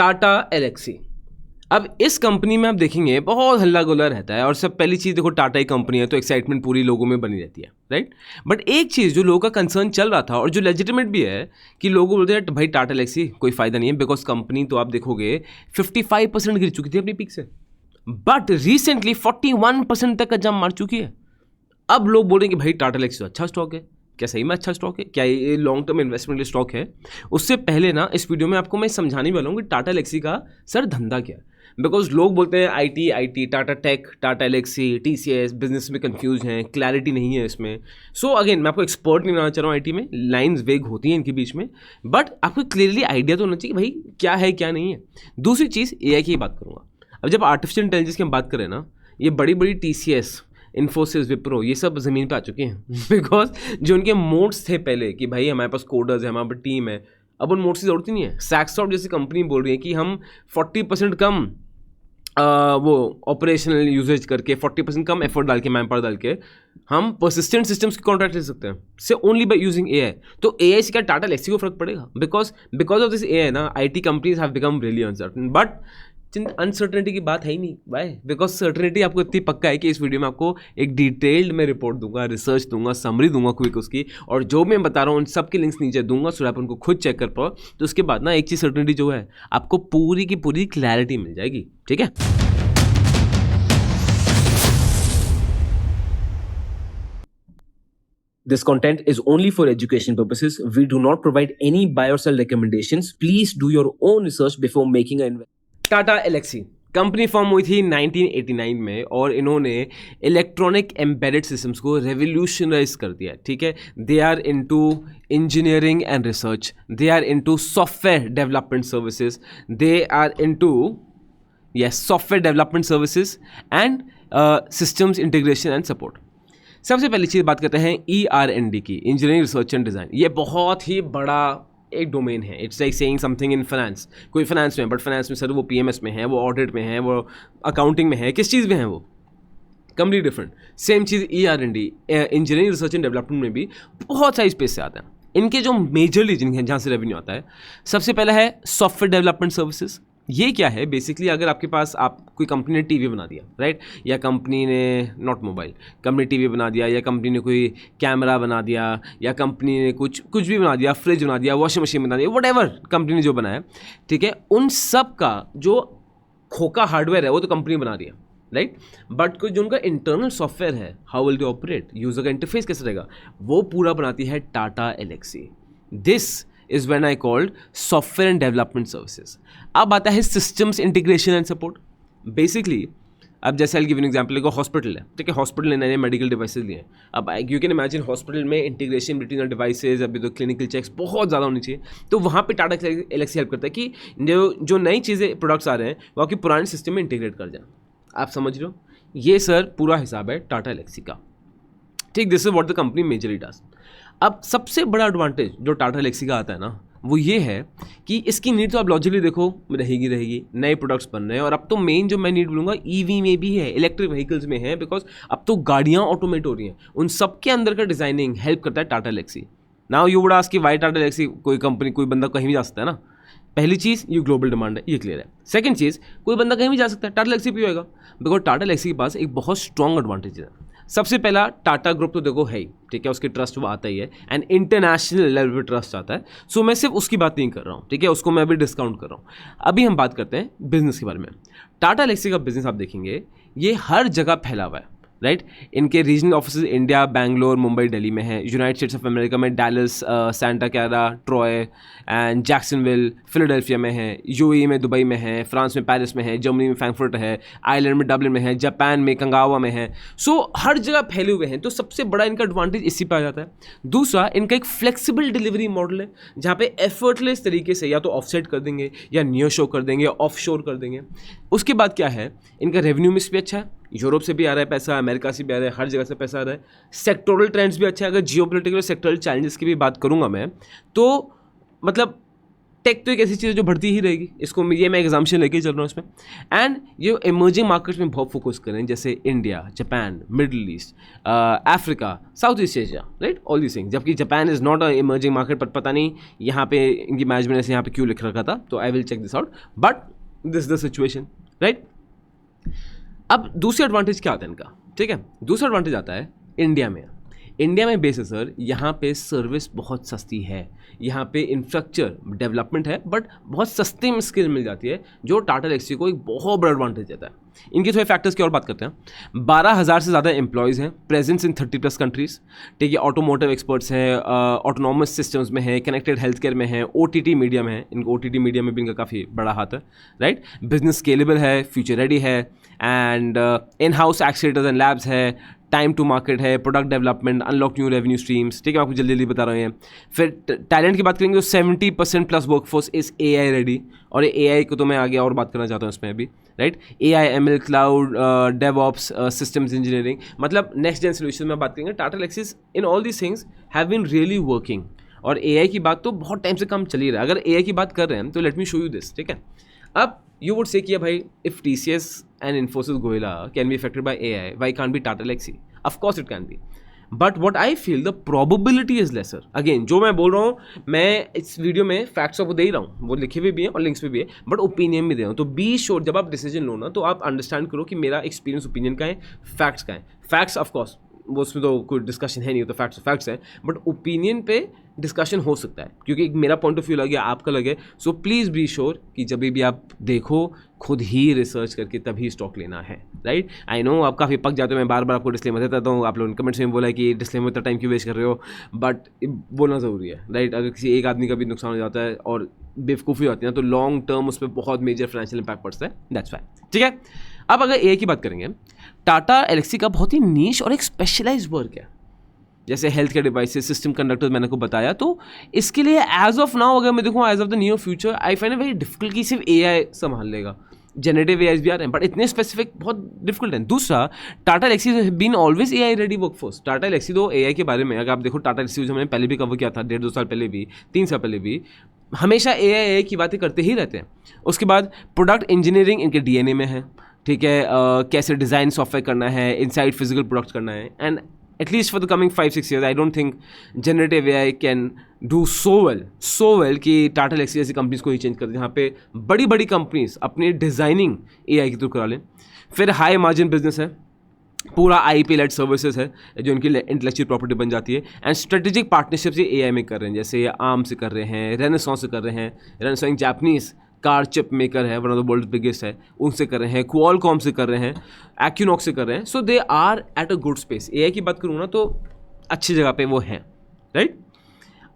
Tata Alexei. अब इस company में आप देखेंगे बहुत हल्ला गुल्ला रहता है और सब पहली चीज़ देखो टाटा ही कंपनी है तो एक्साइटमेंट पूरी लोगों में बनी रहती है, राइट। बट एक चीज़ जो लोगों का कंसर्न चल रहा था और जो लेजिटिमेट भी है कि लोग बोलते हैं भाई टाटा एलेक्सी कोई फ़ायदा नहीं है, बिकॉज कंपनी तो आप देखोगे 55% गिर चुकी थी अपनी पीक से, बट रिसेंटली 41% तक का जंप मार चुकी है। अब लोग बोलेंगे भाई टाटा एलेक्सी तो अच्छा स्टॉक है, क्या सही में अच्छा स्टॉक है, क्या ये लॉन्ग टर्म इन्वेस्टमेंट के स्टॉक है? उससे पहले ना इस वीडियो में आपको मैं समझाने वाला हूँ कि टाटा एलेक्सी का सर धंधा क्या है। बिकॉज लोग बोलते हैं आईटी टाटा टेक, टाटा एलेक्सी, टीसीएस, बिजनेस में कंफ्यूज हैं, क्लैरिटी नहीं है इसमें। सो अगेन मैं आपको एक्सपर्ट नहीं बनाना चाह रहा हूँ आईटी में, लाइंस वेग होती हैं इनके बीच में, बट आपको क्लियरली आइडिया तो होना चाहिए भाई क्या है क्या नहीं है। दूसरी चीज़ एआई की बात करूँगा। अब जब आर्टिफिशियल इंटेलिजेंस की हम बात करें ना, ये बड़ी बड़ी टीसीएस, इन्फोसिस, विप्रो, ये सब ज़मीन पे आ चुके हैं बिकॉज जो उनके मोड्स थे पहले कि भाई हमारे पास कोडर्स है, हमारे पास टीम है, अब उन मोड्स की ज़रूरत ही नहीं है। सैक्सॉफ्ट जैसी कंपनी बोल रही है कि हम 40% कम वो ऑपरेशनल यूजेज करके 40% कम एफर्ट डाल के, मैन पावर डाल के हम परसिस्टेंट सिस्टम्स की कॉन्ट्रैक्ट ले सकते हैं से ओनली बाय यूजिंग एआई। तो एआई से क्या टाटा एलेक्सी को फर्क पड़ेगा? बिकॉज ऑफ दिस एआई ना IT companies have become really uncertain. But uncertainty की बात है ही नहीं भाई, बिकॉज सर्टनिटी आपको इतनी पक्का है कि इस वीडियो में आपको एक डिटेल्ड में रिपोर्ट दूंगा, रिसर्च दूंगा, समरी दूंगा क्विक उसकी, और जो मैं बता रहा हूँ उन सब के लिंक्स नीचे दूंगा सो आप उनको खुद चेक कर पाओ। तो उसके बाद ना एक चीज़ सर्टनिटी जो है आपको पूरी की पूरी क्लैरिटी मिल जाएगी, ठीक है। This content is only for education purposes. We do not provide any buy or sell recommendations. Please do your own research before making an investment. Tata Elxsi company form हुई थी 1989 में और इन्होंने इलेक्ट्रॉनिक एम्बेडेड सिस्टम्स को revolutionise कर दिया, ठीक है। They are into engineering and research, they are into software development services, they are into software development services and systems integration and support. सबसे पहली चीज़ बात करते हैं ER&D की, इंजीनियरिंग रिसर्च एंड डिज़ाइन। ये बहुत ही बड़ा एक डोमेन है। It's like saying something in finance, कोई फाइनेंस में, बट फाइनेंस में सर वो PMS में है, वो ऑडिट में है, वो अकाउंटिंग में है, किस चीज़ में है वो complete different. Same cheese ER&D, engineering research and development में भी बहुत सारी स्पेस से आता है। इनके जो मेजरली जिनके जहाँ से रेवेन्यू आता है, सबसे पहला है सॉफ्टवेयर डेवलपमेंट सर्विसेज। ये क्या है बेसिकली, अगर आपके पास कोई कंपनी ने टीवी बना दिया, राइट, या कंपनी ने नॉट मोबाइल, कंपनी टीवी बना दिया, या कंपनी ने कोई कैमरा बना दिया, या कंपनी ने कुछ भी बना दिया, फ्रिज बना दिया, वॉशिंग मशीन बना दिया, व्हाटएवर कंपनी ने जो बनाया, ठीक है, उन सब का जो खोखा हार्डवेयर है वो तो कंपनी बना रही है, राइट। बट कोई जो उनका इंटरनल सॉफ्टवेयर है, how will they operate, user का इंटरफेस कैसे रहेगा, वो पूरा बनाती है Tata Elxsi. This is when I called software and development services. अब आता है systems integration and support. Basically, अब जैसे I'll give you an example, एक हॉस्पिटल है, ठीक है, हॉस्पिटल ने नए मेडिकल डिवाइसेज लिए हैं। अब यू कैन इमेजिन हॉस्पिटल में इंटीग्रेशन बिटवीन द डिवाइसेज, अभी तो क्लिनिकल चेक्स बहुत ज़्यादा होनी चाहिए, तो वहाँ पे टाटा एलेक्सी हेल्प करता है कि जो नई चीज़ें प्रोडक्ट्स आ रहे हैं वो आपके पुराने सिस्टम में इंटीग्रेट कर जाए। आप समझ रहे हो, ये सर पूरा हिसाब है टाटा एलेक्सी का, ठीक। This is what the company majorly does. अब सबसे बड़ा एडवांटेज जो टाटा एलेक्सी का आता है ना, वो ये है कि इसकी नीड तो आप लॉजिकली देखो रहेगी, नए प्रोडक्ट्स बन रहे हैं, और अब तो मेन जो मैं नीड बोलूँगा EV में भी है, इलेक्ट्रिक व्हीकल्स में है, बिकॉज अब तो गाड़ियाँ ऑटोमेट हो रही हैं, उन सब के अंदर का डिजाइनिंग हेल्प करता है Tata Elxsi. Now you would ask कि व्हाई टाटा एलेक्सी, कोई कंपनी, कोई बंदा कहीं भी जा सकता है ना। पहली चीज़ ये ग्लोबल डिमांड है, ये क्लियर है। सेकंड चीज़, कोई बंदा कहीं भी जा सकता है, टाटा एलेक्सी भी होएगा, बिकॉज टाटा एलेक्सी के पास एक बहुत स्ट्रॉन्ग एडवांटेज है। सबसे पहला, टाटा ग्रुप तो देखो है ही, ठीक है, उसके ट्रस्ट वो आता ही है, एंड इंटरनेशनल लेवल पे ट्रस्ट आता है। सो मैं सिर्फ उसकी बात नहीं कर रहा हूँ, ठीक है, उसको मैं अभी डिस्काउंट कर रहा हूँ। अभी हम बात करते हैं बिजनेस के बारे में। टाटा एलेक्सी का बिजनेस आप देखेंगे ये हर जगह फैला हुआ है, राइट। इनके regional office India, Bangalore, Mumbai, Delhi में है। यूनाइटेड स्टेट्स ऑफ अमेरिका में Dallas, Santa Clara, Troy and Jacksonville, Philadelphia में है। UAE में दुबई में है, फ्रांस में पेरिस में है, जर्मनी में फ्रैंकफर्ट है, आयरलैंड में डबलिन में है, जापान में कंगावा में है। सो हर जगह फैले हुए हैं, तो सबसे बड़ा इनका एडवांटेज इसी पर आ जाता है। दूसरा, इनका एक फ्लेक्सिबल डिलीवरी मॉडल है, जहाँ पे एफर्टलेस तरीके से या तो ऑफसेट कर देंगे, या नियर शो कर देंगे, या ऑफ शोर कर देंगे। उसके बाद क्या है, इनका रेवेन्यू मिक्स भी अच्छा है, यूरोप से भी आ रहा है पैसा, अमेरिका से भी आ रहा है, हर जगह से पैसा आ रहा है। सेक्टोरल ट्रेंड्स भी अच्छा है। अगर जियोपॉलिटिकल सेक्टोरल चैलेंजेस की भी बात करूंगा मैं, तो मतलब टेक तो एक ऐसी चीज़ है जो बढ़ती ही रहेगी, इसको मैं एग्जाम्पशन लेके चल रहा हूँ इसमें। एंड ये इमर्जिंग मार्केट्स में बहुत फोकस करें, जैसे India, Japan, middle east, Africa, south east Asia, right, all this things. जबकि Japan is not a emerging market, पर पता नहीं यहाँ पे इनकी मैनेजमेंट ऐसे यहाँ पे क्यों लिख रखा था, तो I will check this out, but this the situation, right. अब दूसरी एडवांटेज क्या आता है इनका, ठीक है, दूसरा एडवांटेज आता है इंडिया में बेस है सर, यहाँ पे सर्विस बहुत सस्ती है, यहाँ पे इंफ्रास्ट्रक्चर डेवलपमेंट है, बट बहुत सस्ते में स्किल मिल जाती है, जो टाटा एलेक्सी को एक बहुत बड़ा एडवांटेज देता है। इनके थोड़े फैक्टर्स की और बात करते हैं। 12,000 से ज़्यादा एम्प्लॉयज़ हैं, प्रेजेंस इन 30+ कंट्रीज़, ठीक है, ऑटोमोटिव एक्सपर्ट्स हैं, ऑटोनॉमस सिस्टम्स में है, कनेक्टेड हेल्थ केयर में है, OTT मीडिया में है, इनको OTT मीडिया में भी इनका काफ़ी बड़ा हाथ है, राइट। बिजनेस स्केलेबल है, फ्यूचर रेडी है, and in house accelerators and labs है, टाइम टू मार्केट है, product development, unlock new revenue streams, ठीक है, आपको जल्दी जल्दी बता रहे हैं। फिर टैलेंट की बात करेंगे तो 70% plus workforce is AI ready, और AI को तो मैं आगे और बात करना चाहता हूँ इसमें अभी, right. AI, ML, cloud, DevOps, systems engineering, मतलब नेक्स्ट जेन सोल्यूशन में बात करेंगे। Tata Elxsis in all these things have been really working, और AI की बात तो बहुत टाइम से काम चल ही रहा है। अगर AI की बात कर रहे हैं तो let me show you this, ठीक है। अब यू वुड से कि भाई, if TCS and Infosys Goila can be affected by AI, why can't be Tata Elxsi? Of course it can be, but what I feel the probability is lesser. Again, जो मैं बोल रहा हूँ, मैं इस video में फैक्ट्स आपको दे ही रहा हूँ, वो लिखे हुए भी हैं और लिंक्स पे भी है, बट ओपिनियन भी दे रहा हूँ। तो बी श्योर, जब आप डिसीजन लो ना, तो आप अंडरस्टैंड करो कि मेरा एक्सपीरियंस ओपिनियन का है, फैक्ट्स का है। फैक्ट्स ऑफकोर्स वो उसमें तो कोई डिस्कशन है नहीं, तो फैक्ट्स है, बट ओपिनियन पे डिस्कशन हो सकता है, क्योंकि मेरा पॉइंट ऑफ व्यू लगे, आपका लगे। सो प्लीज़ बी श्योर कि जब भी आप देखो, खुद ही रिसर्च करके तभी स्टॉक लेना है, राइट। आई नो आप काफ़ी पक जाते हो, मैं बार बार आपको डिस्क्लेमर देता हूँ, आप लोगों ने कमेंट्स में बोला है कि डिस्क्लेमर इतना टाइम क्यों वेस्ट कर रहे हो, बट बोलना ज़रूरी है, राइट। अगर किसी एक आदमी का भी नुकसान हो जाता है और बेवकूफ़ी होती है ना, तो लॉन्ग टर्म उस पर बहुत मेजर फाइनेंशियल इंपैक्ट पड़ता है, दैट्स वाई, ठीक है। अब अगर AI की बात करेंगे, टाटा एलेक्सी का बहुत ही नीश और एक स्पेशलाइज वर्क है, जैसे health care devices, system conductors मैंने को बताया। तो इसके लिए एज ऑफ नाउ अगर मैं देखूँ, as of the near future, I find it very difficult कि सिर्फ AI संभाल लेगा। जनरेटिव AI भी आ रहे हैं, बट इतने स्पेसिफिक बहुत डिफिकल्ट है। दूसरा, Tata Elxsi have been always AI ready workforce. Tata Elxsi तो AI के बारे में अगर आप देखो, टाटा एलेक्सी जो हमने पहले भी कवर किया था, 1.5-2 साल पहले भी, 3 साल पहले भी, हमेशा AI की बातें करते ही रहते हैं। उसके बाद प्रोडक्ट इंजीनियरिंग इनके DNA में है, ठीक है, कैसे डिज़ाइन सॉफ्टवेयर करना है, इनसाइड फिजिकल प्रोडक्ट्स करना है, and at least for the coming 5-6 years, I don't think generative AI can do so well कि टाटा एलेक्सी जैसी कंपनीज को ही चेंज कर दे, जहाँ पे बड़ी बड़ी कंपनीज अपनी डिज़ाइनिंग AI के थ्रू करा लें। फिर हाई मार्जिन बिजनेस है, पूरा IP लेड सर्विसेज है जो इनकी इंटेलेक्चुअल प्रॉपर्टी बन जाती है, एंड स्ट्रेटेजिक पार्टनरशिप्स ये AI में कर रहे हैं, जैसे आर्म से कर रहे हैं, रेनेसॉन्स से कर रहे हैं। Renesas Japanese car chip maker है, one of the world biggest है, उनसे कर रहे हैं, क्वालकॉम से कर रहे हैं, एक्यूनॉक्स से कर रहे हैं। So they are at a good space. AI की बात करूँ ना तो अच्छी जगह पे वो हैं, राइट।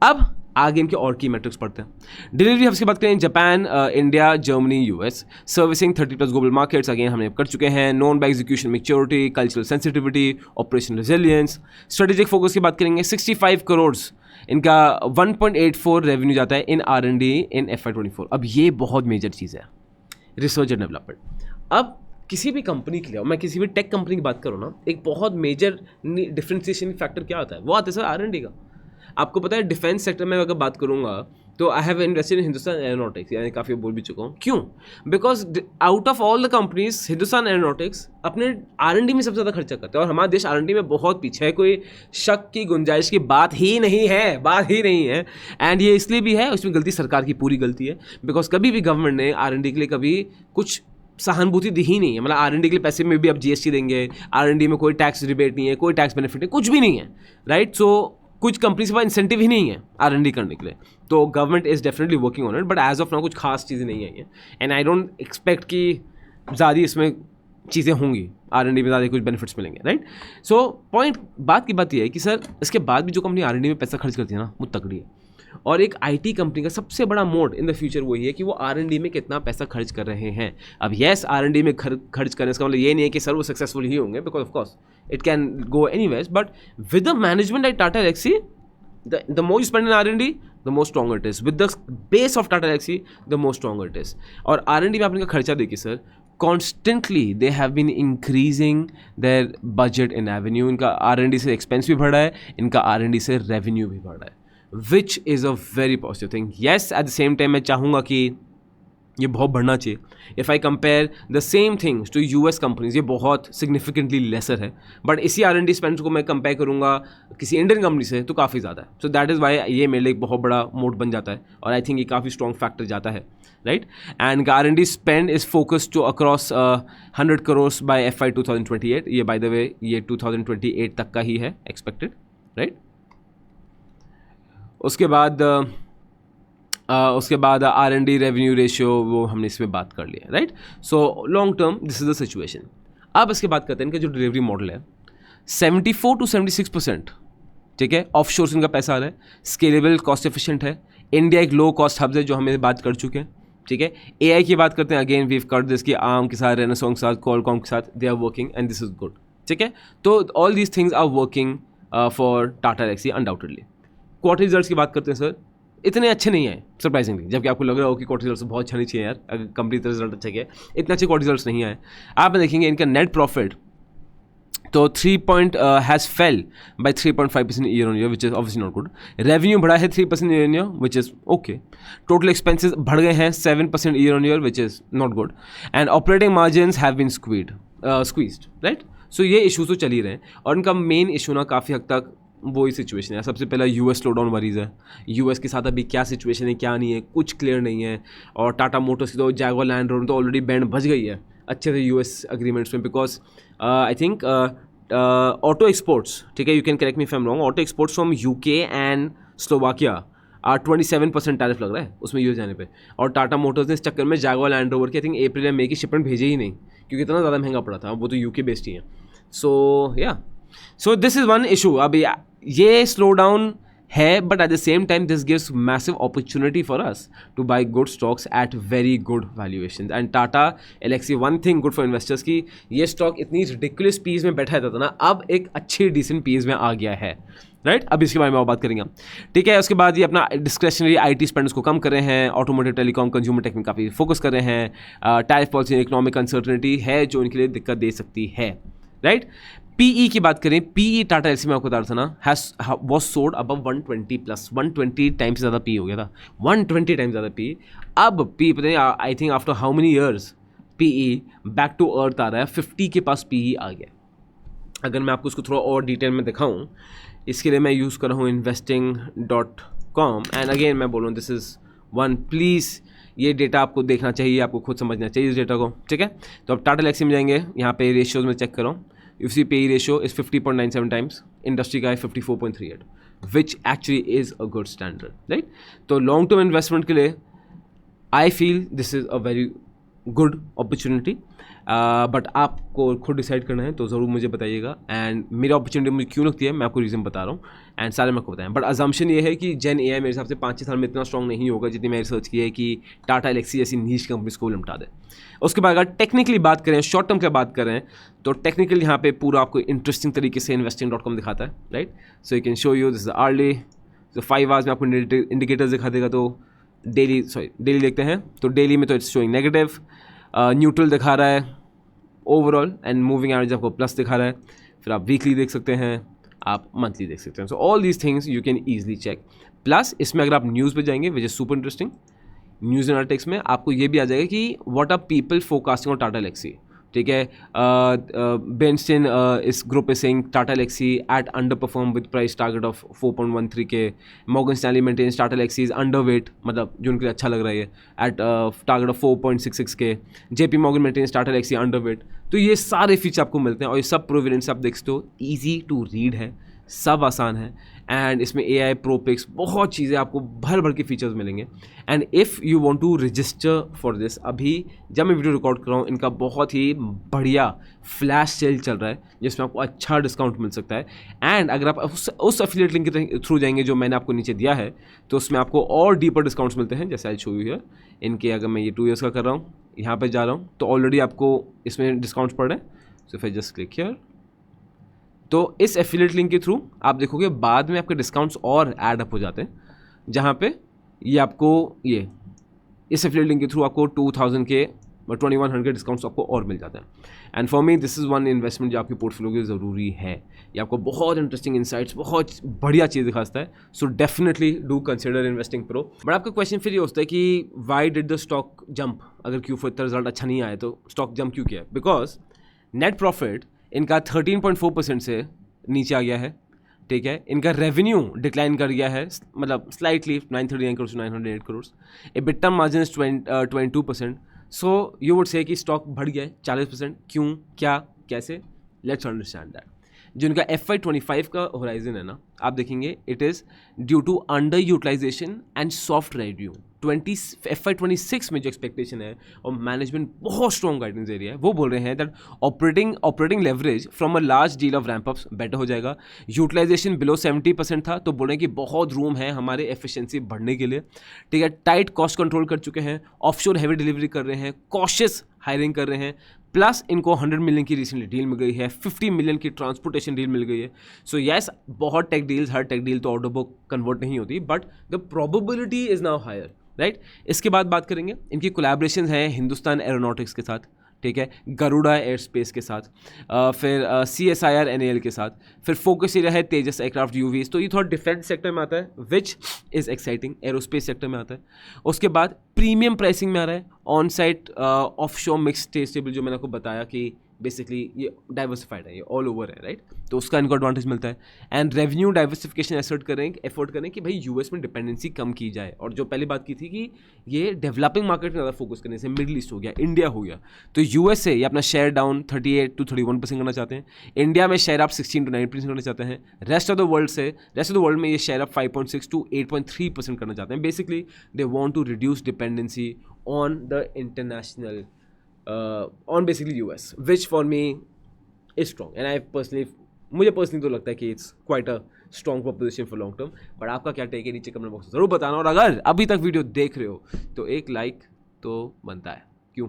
अब आगे इनके और की मैट्रिक्स पढ़ते हैं। डिलीवरी हब्स की बात करें, Japan, India, Germany, US, servicing 30+ global markets, again हमने कर चुके हैं। Known by execution maturity, cultural sensitivity, operational resilience. Strategic focus की बात करेंगे, 65 करोड़ इनका 1.84 रेवेन्यू जाता है इन R&D इन FY24। अब ये बहुत मेजर चीज़ है, रिसर्च एंड डेवलपमेंट। अब किसी भी कंपनी के लिए, मैं किसी भी टेक कंपनी की बात करूँ ना, एक बहुत मेजर डिफरेंशिएशन फैक्टर क्या आता है, वो आता है सर R&D का। आपको पता है डिफेंस सेक्टर में अगर बात करूँगा तो I have invested in Hindustan aeronautics, यानी काफ़ी बोल भी चुका हूँ। क्यों? Because out of all the companies Hindustan aeronautics अपने R&D में सबसे ज़्यादा खर्चा करते हैं, और हमारा देश R&D में बहुत पीछे है, कोई शक की गुंजाइश की बात ही नहीं है। एंड ये इसलिए भी है, उसमें गलती सरकार की पूरी गलती है, बिकॉज कभी भी गवर्नमेंट ने R&D के लिए कभी कुछ सहानुभूति दी ही नहीं है। मतलब R&D के लिए पैसे में भी अब GST देंगे, R&D में कोई टैक्स रिबेट नहीं है, कोई टैक्स बेनिफिट नहीं, कुछ भी नहीं है, राइट। सो कुछ कंपनीज के पास इंसेंटिव ही नहीं है R&D करने के लिए, तो government is definitely working on it, but as of now कुछ खास चीज़ें नहीं आई हैं, एंड आई डोंट एक्सपेक्ट कि ज़्यादा इसमें चीज़ें होंगी, R&D में ज़्यादा कुछ बेनिफिट्स मिलेंगे, राइट। सो बात की ये है कि सर इसके बाद भी जो कंपनी R&D में पैसा खर्च करती है ना, वो तगड़ी है। और एक IT कंपनी का सबसे बड़ा मोड इन द फ्यूचर वही है कि वो R&D में कितना पैसा खर्च कर रहे हैं। अब येस, R&D में खर्च करने का मतलब ये नहीं है कि सर वो सक्सेसफुल ही होंगे, because of course it can go anyways, but with the management at Tata Elxsi, the more you spend in R&D, the more stronger it is. With the base of Tata Elxsi, the more stronger it is. और R&D में आप इनका खर्चा देखिए sir, constantly they have been increasing their budget in revenue. इनका R&D से expense भी बढ़ा है, इनका R&D से रेवेन्यू भी बढ़ा है, which is a very positive thing. Yes, at the same time मैं चाहूँगा कि ये बहुत बढ़ना चाहिए. If I compare the same things to US companies, ये बहुत सिग्निफिकेंटली लेसर है. बट इसी R&D स्पेंड को मैं कंपेयर करूँगा किसी इंडियन कंपनी से तो काफ़ी ज़्यादा है. सो दैट इज़ वाई ये मेरे लिए एक बहुत बड़ा मोड बन जाता है और आई थिंक ये काफ़ी स्ट्रॉन्ग फैक्टर जाता है, right. And R&D spend is focused to across 100 crore by FY 2028. ये बाय द वे ये 2028 तक का ही है एक्सपेक्टेड, राइट. उसके बाद R&D रेवेन्यू रेशियो वो हमने इसमें बात कर लिया, right. So long term this is the situation. अब इसके बात करते हैं इनका जो डिलीवरी मॉडल है 74 to 76%, ठीक है, ऑफ शोर्स इनका पैसा आ रहा है, स्केलेबल कॉस्ट एफिशिएंट है. इंडिया एक लो कॉस्ट हब है जो हमें बात कर चुके हैं, ठीक है. AI की बात करते हैं, अगेन वीव कट दिस की आर्म के साथ, रेनेसॉन्स के साथ, कॉलकॉम के साथ they are working and this is good, ठीक है. तो all these things are working for Tata Elxsi undoubtedly. Quarter results की बात करते हैं सर, इतने अच्छे नहीं आए सरप्राइजिंगली, जबकि आपको लग रहा हो कि क्वार्टर रिजल्ट्स बहुत अच्छा नहीं चाहिए यार, अगर कंपनी का रिजल्ट अच्छा किया, इतने अच्छे क्वार्टर रिजल्ट्स नहीं आए. आप देखेंगे इनका नेट प्रॉफिट तो 3 has fell by 3.5% year on year which is obviously not good. Revenue बढ़ा है 3% year on year which is okay. Total expenses बढ़ गए हैं 7% year on year which is not good. And operating margins have been squeezed, right. So ये issue तो चल ही रहे हैं और इनका मेन इशू ना काफ़ी हद तक वही सिचुएशन है. सबसे पहला US स्लोडाउन वरीज है. US के साथ अभी क्या सिचुएशन है क्या नहीं है कुछ क्लियर नहीं है. और टाटा मोटर्स की तो जैगुआर लैंड रोवर तो ऑलरेडी बैंड बज गई है अच्छे से US अग्रीमेंट्स में, because I think auto exports, ठीक है, you can correct me if I am wrong, auto exports from UK and Slovakia 27% tariff लग रहा है उसमें US जाने पे. और टाटा मोटर्स ने इस चक्कर में जैगुआर लैंड रोवर की आई थिंक अप्रैल या मई की शिपमेंट भेजे ही नहीं क्योंकि इतना ज़्यादा महंगा पड़ा था. वो तो UK बेस्ड ही है. सो या so this is one issue. अब ये स्लो डाउन है but at the same time this gives massive opportunity for us to buy good stocks at very good valuation. And Tata Elxsi one thing good for investors की ये stock इतनी ridiculous piece में बैठा रहता था ना, अब एक अच्छी डिसेंट पीस में आ गया है, राइट. अब इसके बारे में और बात करेंगे, ठीक है. उसके बाद ये अपना डिस्क्रिशनरी IT स्पेंड को कम कर रहे हैं, ऑटोमोटिव टेलीकॉम कंज्यूमर टेक में काफ़ी फोकस कर रहे हैं. टैरिफ पॉलिसी इकोनॉमिक अनसर्टनिटी है जो इनके लिए दिक्कत दे सकती है, राइट. PE की बात करें, PE टाटा एलेक्सी में आपको बता रहा था ना was sold above 120 plus 120 times ज़्यादा PE हो गया था, 120 टाइम्स ज़्यादा PE. अब PE पता नहीं I think after how many years PE back to earth आ रहा है, 50 के पास PE आ गया. अगर मैं आपको उसको थोड़ा और डिटेल में दिखाऊँ इसके लिए मैं यूज़ कर रहा हूँ investing.com एंड अगेन मैं बोल रहा हूँ दिस इज़ वन, प्लीज़ ये डेटा आपको देखना चाहिए, आपको खुद समझना चाहिए इस डेटा को, ठीक है. तो अब टाटा एलेक्सी में जाएंगे, यहाँ पे रेशियोज में चेक कर रहा हूँ. You see PE ratio is 50.97 times, industry का है 54.38, which actually is a good standard, right? तो long term investment के लिए I feel this is a very good opportunity, but आपको खुद डिसाइड करना है तो ज़रूर मुझे बताइएगा. एंड मेरी अपॉर्चुनिटी मुझे क्यों लगती है मैं आपको रीज़न बता रहा हूँ एंड सारे मैं आपको बताएं. बट अजम्पशन ये है कि जेन AI मेरे हिसाब से 5-6 साल में इतना स्ट्रॉन्ग नहीं होगा जितनी मैंने रिसर्च की है कि टाटा एलेक्सी जैसी नीश कंपनीज को लिमटा दे. उसके बाद अगर टेक्निकली बात करें, शॉर्ट टर्म की बात करें तो टेक्निकल यहाँ पे पूरा आपको इंटरेस्टिंग तरीके से investing.com दिखाता है, right. So you can show you this is early. तो 5 आवर्स में आपको इंडिकेटर्स दिखा देगा. तो डेली देखते हैं तो डेली में तो इट्स शोइंग नेगेटिव, न्यूट्रल दिखा रहा है ओवरऑल एंड मूविंग एवरेज आपको प्लस दिखा रहा है. फिर आप वीकली देख सकते हैं, आप मंथली देख सकते हैं. So all these things you can easily check. Plus इसमें अगर आप न्यूज़ पे जाएंगे which is super interesting, news analytics में आपको ये भी आ जाएगा कि what are people forecasting on Tata Elxsi, ठीक है. Bernstein is group is saying Tata Elxsi at underperform with price target of 4.13 K. Morgan Stanley maintains Tata Elxsi is underweight, मतलब जो उनके लिए अच्छा लग रहा है eight target of 4.66 K. JP Morgan maintains Tata Elxsi underweight. तो ये सारे फीचर आपको मिलते हैं और ये सब प्रोविडेंस आप देख सकते हो, ईजी टू रीड है, सब आसान है. एंड इसमें AI प्रो पिक्स बहुत चीज़ें आपको भर भर के फीचर्स मिलेंगे. And if you want to register for this, अभी जब मैं वीडियो रिकॉर्ड कर रहा हूँ इनका बहुत ही बढ़िया फ्लैश सेल चल रहा है जिसमें आपको अच्छा डिस्काउंट मिल सकता है. एंड अगर आप उस एफिलिएट लिंक के थ्रू जाएंगे जो मैंने आपको नीचे दिया है तो उसमें आपको और डीपर डिस्काउंट्स मिलते हैं. जैसे आई शो यू हियर इनके, अगर मैं ये 2 ईयर्स का कर रहा हूँ, यहाँ पर जा रहा हूँ तो ऑलरेडी आपको इसमें डिस्काउंट्स पड़ रहे हैं. So if I just click here तो इस एफिलिएट लिंक के थ्रू आप देखोगे बाद में आपके डिस्काउंट्स और ऐड अप हो जाते हैं, जहाँ पे ये आपको ये इस एफिलिएट लिंक के थ्रू आपको 2000 के बट 2100 डिस्काउंट्स आपको और मिल जाता है. And for me this is one investment जो आपकी पोर्टफोलियो के लिए ज़रूरी है. ये आपको बहुत इंटरेस्टिंग इंसाइट्स, बहुत बढ़िया चीज़ दिखाता है. So definitely do consider investing pro. But आपका क्वेश्चन फिर ये होता है कि why did the stock jump? अगर Q4 इतना रिजल्ट अच्छा नहीं आया तो स्टॉक जंप क्यों किया? बिकॉज नेट प्रॉफिट इनका 13.4% से नीचे आ गया है. ठीक है, इनका रेवेन्यू डिक्लाइन कर गया है, मतलब स्लाइटली 939 करोड़ से 908 crore. EBITDA margin is 22%. So you would say कि स्टॉक बढ़ गया है 40%. क्यों, क्या, कैसे? Let's understand that. जो इनका FY25 का होराइजन है ना, आप देखेंगे it is due to underutilisation and soft revenue. FY26 में जो एक्सपेक्टेशन है और मैनेजमेंट बहुत स्ट्रॉन्ग गाइडेंस दे रही है, वो बोल रहे हैं that operating leverage from a large deal off ramp ups better हो जाएगा. यूटिलाइजेशन बिलो 70% था, तो बोल रहे हैं कि बहुत रूम है हमारे एफिशिएंसी बढ़ने के लिए. ठीक है, टाइट कॉस्ट कंट्रोल कर चुके हैं, ऑफशोर हैवी डिलीवरी कर रहे हैं, कॉशियस हायरिंग कर रहे हैं. प्लस इनको 100 मिलियन की रिसेंटली डील मिल गई है, 50 मिलियन की ट्रांसपोर्टेशन डील मिल गई है. सो येस, बहुत टेक डील्स, हर टेक डील तो ऑर्डर बुक कन्वर्ट नहीं होती, but the probability is now higher, right. इसके बाद बात करेंगे इनकी कोलैबोरेशन है हिंदुस्तान एरोनॉटिक्स के साथ. ठीक है, गरुड़ा एयर स्पेस के साथ, फिर CSIR NAL के साथ, फिर फोकस एरिया है तेजस एयरक्राफ्ट UVs. तो ये थोड़ा डिफेंस सेक्टर में आता है, which is exciting. Aerospace sector में आता है. उसके बाद प्रीमियम प्राइसिंग में आ रहा है, on site offshore mix table, जो मैंने आपको बताया कि बेसिकली ये डाइवर्सिफाइड है, ये ऑल ओवर है, राइट. तो उसका इनको एडवांटेज मिलता है. एंड रेवेन्यू डाइवर्सिफिकेशन एफर्ट करें कि भाई US में डिपेंडेंसी कम की जाए. और जो पहली बात की थी कि ये डेवलपिंग मार्केट में ज़्यादा फोकस करने से, मिडिल ईस्ट हो गया, इंडिया हो गया, तो USA ये अपना शेयर डाउन 38 to 31% करना चाहते हैं. इंडिया में शेयर आप 16 to 9% करना चाहते हैं. रेस्ट ऑफ द वर्ल्ड में ये शेयर आप 5.6 to 8.3% करना चाहते हैं. Basically they want to reduce dependency on the international on basically US, which for me is strong, and मुझे पर्सनली तो लगता है कि it's quite a strong proposition for long term. But आपका क्या टेक है नीचे कमेंट बॉक्स में ज़रूर बताना. और अगर अभी तक वीडियो देख रहे हो तो एक लाइक तो बनता है, क्यों?